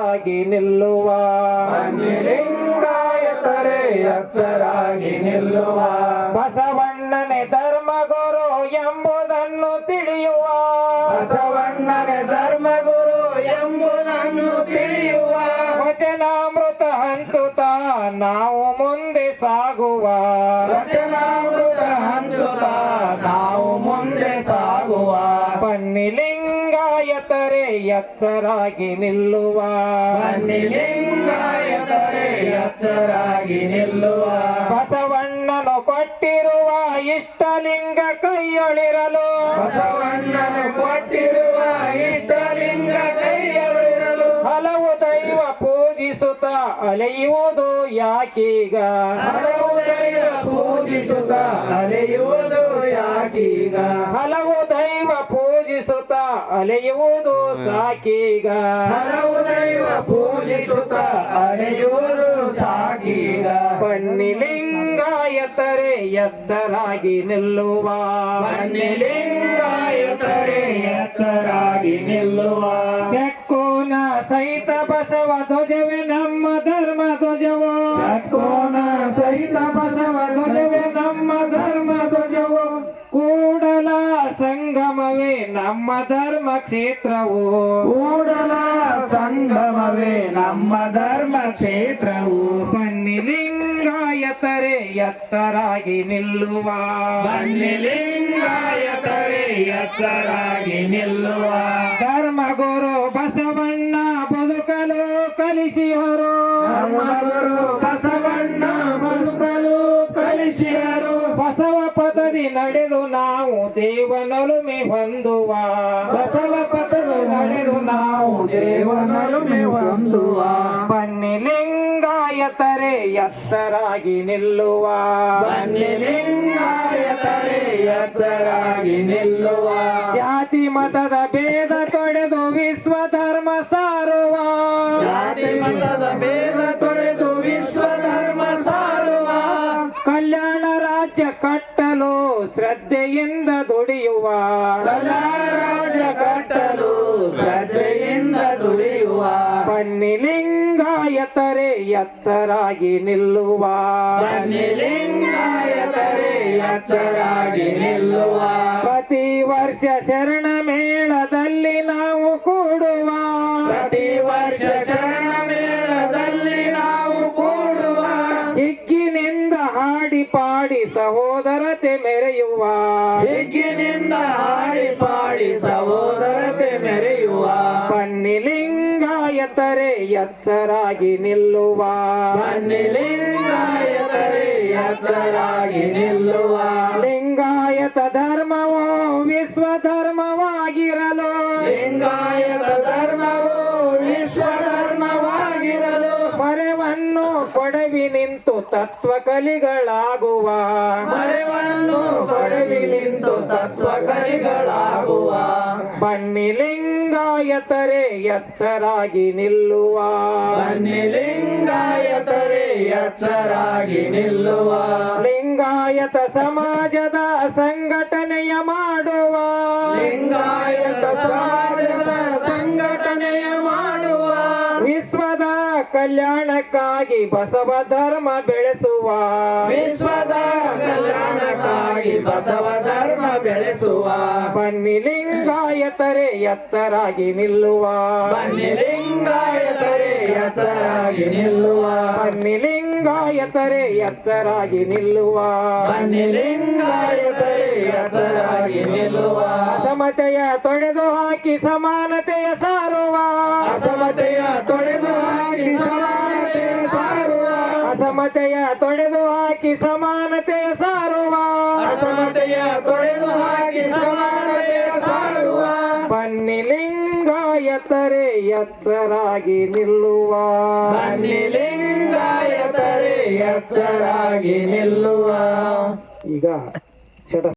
ಎಚ್ಚರಾಗಿ ನಿಲ್ಲುವ ಲಿಂಗಾಯತರೇ ಎಚ್ಚರಾಗಿ ನಿಲ್ಲುವ ಬಸವಣ್ಣನೇ ಧರ್ಮಗುರು ಎಂಬುದನ್ನು ತಿಳಿಯುವ ಬಸವಣ್ಣನೇ ಧರ್ಮಗುರು ಎಂಬುದನ್ನು ತಿಳಿಯುವ ವಚನಾಮೃತ ಹಂಚುತ್ತಾ ನಾವು ಮುಂದೆ ಸಾಗುವ ವಚನಾಮೃತ ಹಂಚುತ್ತಾ ನಾವು ಮುಂದೆ ಸಾಗುವ ಬನ್ನಿ ಲಿಂಗಾಯತರೇ ಎಚ್ಚರಾಗಿ ನಿಲ್ಲುವ ಲಿಂಗಾಯತರೇ ಎಚ್ಚರಾಗಿ ನಿಲ್ಲುವ ಬಸವಣ್ಣನು ಕೊಟ್ಟಿರುವ ಇಷ್ಟಲಿಂಗ ಕೈಯೊಳಿರಲು ಬಸವಣ್ಣನು ಕೊಟ್ಟಿರುವ ಇಷ್ಟಲಿಂಗ ಕೈಯೊಳಿರಲು ಹಲವು ದೈವ ಪೂಜಿಸುತ್ತ ಅಲೆಯುವುದು ಯಾಕೀಗ ಹಲವು ದೈವ ಪೂಜಿಸುತ್ತ ಅಲೆಯುವುದು ಯಾಕೀಗ ಹಲವು ದೈವ ಪೂಜಿಸುತ್ತ ಅಲೆಯುವುದು ಸಾಕೀಗ ಹಲವು ದೈವ ಪೂಜಿಸುತ್ತ ಅಲೆಯುವುದು ಸಾಕೀಗ ಬನ್ನಿ ಲಿಂಗಾಯತರೇ ಎಚ್ಚರಾಗಿ ನಿಲ್ಲುವ ಲಿಂಗಾಯತರೇ ಎಚ್ಚರಾಗಿ ನಿಲ್ಲುವ ಚಕ್ಕೋನ ಸಹಿತ ಬಸವ ಧ್ವಜವೇ ನಮ್ಮ ಧರ್ಮ ಧ್ವಜವೋ ಕೋನ ಸಹಿತ ಬಸವ ಧ್ವಜವೇ ನಮ್ಮ ಧರ್ಮ ಧ್ವಜವೋ ಕೂಡಲ ಸಂಗಮವೇ ನಮ್ಮ ಧರ್ಮ ಕ್ಷೇತ್ರವು ಕೂಡಲ ಸಂಗಮವೇ ನಮ್ಮ ಧರ್ಮ ಕ್ಷೇತ್ರವು ಬನ್ನಿ ಲಿಂಗಾಯತರೇ ಎಚ್ಚರಾಗಿ ನಿಲ್ಲುವ ಲಿಂಗಾಯತರೇ ಎಚ್ಚರಾಗಿ ನಿಲ್ಲುವ ಧರ್ಮಗುರು ಬಸವಣ್ಣ ಬದುಕಲು ಕಲಿಸಿದರು ಧರ್ಮಗುರು ಬಸವಣ್ಣ ಬದುಕಲು ಕಲಿಸಿದರು ಬಸವ ಪದದಿ ನಡೆದು ನಾವು ದೇವನೊಲುಮೆ ಹೊಂದುವ ಬಸವ ಪದದ ನಡೆದು ನಾವು ದೇವನೊಲುಮೆ ಹೊಂದುವ ಬನ್ನಿ ಲಿಂಗಾಯತರೇ ಎಚ್ಚರಾಗಿ ನಿಲ್ಲುವ ಲಿಂಗಾಯತರೇ ಎಚ್ಚರಾಗಿ ನಿಲ್ಲುವ ಜಾತಿ ಮತದ ಭೇದ ತೊಡೆದು ವಿಶ್ವ ಧರ್ಮ ಸಾರುವ ಜಾತಿ ಮತದ ಭೇದ ತೊರೆದು ವಿಶ್ವ ಧರ್ಮ ಸಾರುವ ಕಲ್ಯಾಣ ರಾಜ್ಯ ಕಟ್ಟಲು ಶ್ರದ್ಧೆಯಿಂದ ದುಡಿಯುವ ಕಲ್ಯಾಣ ರಾಜ್ಯ ಕಟ್ಟಲು ಶ್ರದ್ಧೆಯಿಂದ ದುಡಿಯುವ ಬನ್ನಿ ಲಿಂಗಾಯತರೇ ಎಚ್ಚರಾಗಿ ನಿಲ್ಲುವ ಲಿಂಗಾಯತರೇ ಎಚ್ಚರಾಗಿ ನಿಲ್ಲುವ ಪ್ರತಿ ವರ್ಷ ಶರಣ ಮೇಳದಲ್ಲಿ ನಾವು ಕೂಡುವ ಪ್ರತಿ ವರ್ಷ ಶರಣ ಮೇಳದಲ್ಲಿ ನಾವು ಕೂಡುವ ಹಿಗ್ಗಿನಿಂದ ಹಾಡಿ ಪಾಡಿ ಸಹೋದರತೆ ಮೆರೆಯುವ ಹಿಗ್ಗಿನಿಂದ ಹಾಡಿ ಪಾಡಿ ಸಹೋದರತೆ ಮೆರೆಯುವ ಬನ್ನಿ ಲಿಂಗಾಯತರೇ ಎಚ್ಚರಾಗಿ ನಿಲ್ಲುವ ಲಿಂಗಾಯತರೇ ಎಚ್ಚರಾಗಿ ನಿಲ್ಲುವ ಲಿಂಗಾಯತ ಧರ್ಮವೋ ವಿಶ್ವ ಧರ್ಮವಾಗಿರಲು ಲಿಂಗಾಯತ ಧರ್ಮವು ವಿಶ್ವ ಧರ್ಮವಾಗಿರಲು ಮರೆವನ್ನು ಕೊಡವಿ ನಿಂತು ತತ್ವ ಕಲಿಗಳಾಗುವ ಮರೆವನ್ನು ಕೊಡವಿ ನಿಂತು ತತ್ವ ಕಲಿಗಳಾಗುವ ಬನ್ನಿ ಲಿಂಗಾಯತರೇ ಎಚ್ಚರಾಗಿ ನಿಲ್ಲುವ ಲಿಂಗಾಯತರೇ ಎಚ್ಚರಾಗಿ ನಿಲ್ಲುವ ಲಿಂಗಾಯತ ಸಮಾಜದ ಸಂಘಟನೆಯ ಮಾಡುವ ಲಿಂಗಾಯತ ಸಮಾಜದ ಸಂಘಟನೆಯ ಮಾಡುವ ವಿಶ್ವದ ಕಲ್ಯಾಣಕ್ಕಾಗಿ ಬಸವ ಧರ್ಮ ಬೆಳೆಸುವ ವಿಶ್ವದ ಕಲ್ಯಾಣಕ್ಕಾಗಿ ಬಸವ ಧರ್ಮ ಬೆಳೆಸುವ ಬನ್ನಿ ಲಿಂಗಾಯತರೇ ಎಚ್ಚರಾಗಿ ನಿಲ್ಲುವ ಲಿಂಗಾಯತರೇ ಎಚ್ಚರಾಗಿ ನಿಲ್ಲುವ ಬನ್ನಿ ಲಿಂಗಾಯತರೇ ಎಚ್ಚರಾಗಿ ನಿಲ್ಲುವ ಲಿಂಗಾಯತರೇ ಎಚ್ಚರಾಗಿ ನಿಲ್ಲುವ ಅಸಮತೆಯ ತೊಡೆದು ಹಾಕಿ ಸಮಾನತೆಯ ಸಾರುವ ಅಸಮತೆಯ ತೊಡೆದು ಹಾಕಿ ಸಮಾನತೆ ಸಾರುವ ಅಸಮತೆಯ ತೊಡೆದು ಹಾಕಿ ಸಮಾನತೆಯ ಸಾರುವ ಅಸಮತೆಯ ತೊಡೆದು ಹಾಕಿ ಸಮಾನತೆ ಸಾರುವ ಬನ್ನಿ ಲಿಂಗಾಯತರೇ ಎಚ್ಚರಾಗಿ ನಿಲ್ಲುವ ಲಿಂಗಾಯತರೇ ಎಚ್ಚರಾಗಿ ನಿಲ್ಲುವ ಈಗ